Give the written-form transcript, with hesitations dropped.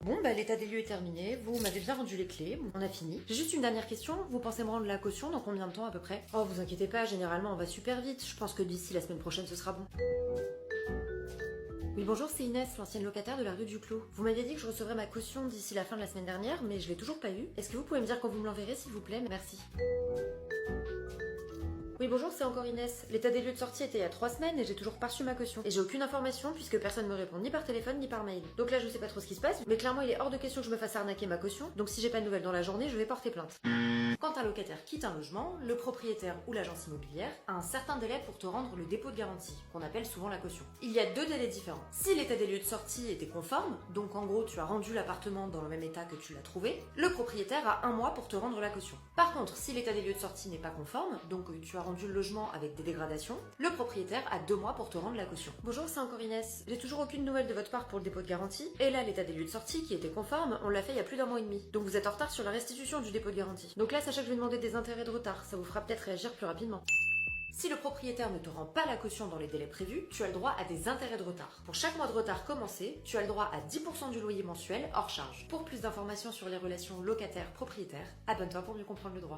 Bon, bah l'état des lieux est terminé, vous m'avez bien rendu les clés, on a fini. J'ai juste une dernière question, vous pensez me rendre la caution dans combien de temps à peu près? Oh, vous inquiétez pas, généralement on va super vite, je pense que d'ici la semaine prochaine ce sera bon. Oui, bonjour, c'est Inès, l'ancienne locataire de la rue du Clos. Vous m'aviez dit que je recevrais ma caution d'ici la fin de la semaine dernière, mais je l'ai toujours pas eu. Est-ce que vous pouvez me dire quand vous me l'enverrez, s'il vous plaît? Merci. Oui, bonjour, c'est encore Inès. L'état des lieux de sortie était il y a 3 semaines et j'ai toujours pas reçu ma caution. Et j'ai aucune information puisque personne me répond ni par téléphone ni par mail. Donc là, je sais pas trop ce qui se passe, mais clairement, il est hors de question que je me fasse arnaquer ma caution. Donc si j'ai pas de nouvelles dans la journée, je vais porter plainte. Quand un locataire quitte un logement, le propriétaire ou l'agence immobilière a un certain délai pour te rendre le dépôt de garantie, qu'on appelle souvent la caution. Il y a 2 délais différents. Si l'état des lieux de sortie était conforme, donc en gros tu as rendu l'appartement dans le même état que tu l'as trouvé, le propriétaire a 1 mois pour te rendre la caution. Par contre, si l'état des lieux de sortie n'est pas conforme, donc tu as rendu le logement avec des dégradations, le propriétaire a 2 mois pour te rendre la caution. Bonjour, c'est encore Inès. J'ai toujours aucune nouvelle de votre part pour le dépôt de garantie, et là l'état des lieux de sortie qui était conforme, on l'a fait il y a plus d'1 mois et demi. Donc vous êtes en retard sur la restitution du dépôt de garantie. Donc là, sachez que je vais demander des intérêts de retard, ça vous fera peut-être réagir plus rapidement. Si le propriétaire ne te rend pas la caution dans les délais prévus, tu as le droit à des intérêts de retard. Pour chaque mois de retard commencé, tu as le droit à 10% du loyer mensuel hors charge. Pour plus d'informations sur les relations locataires-propriétaires, abonne-toi pour mieux comprendre le droit.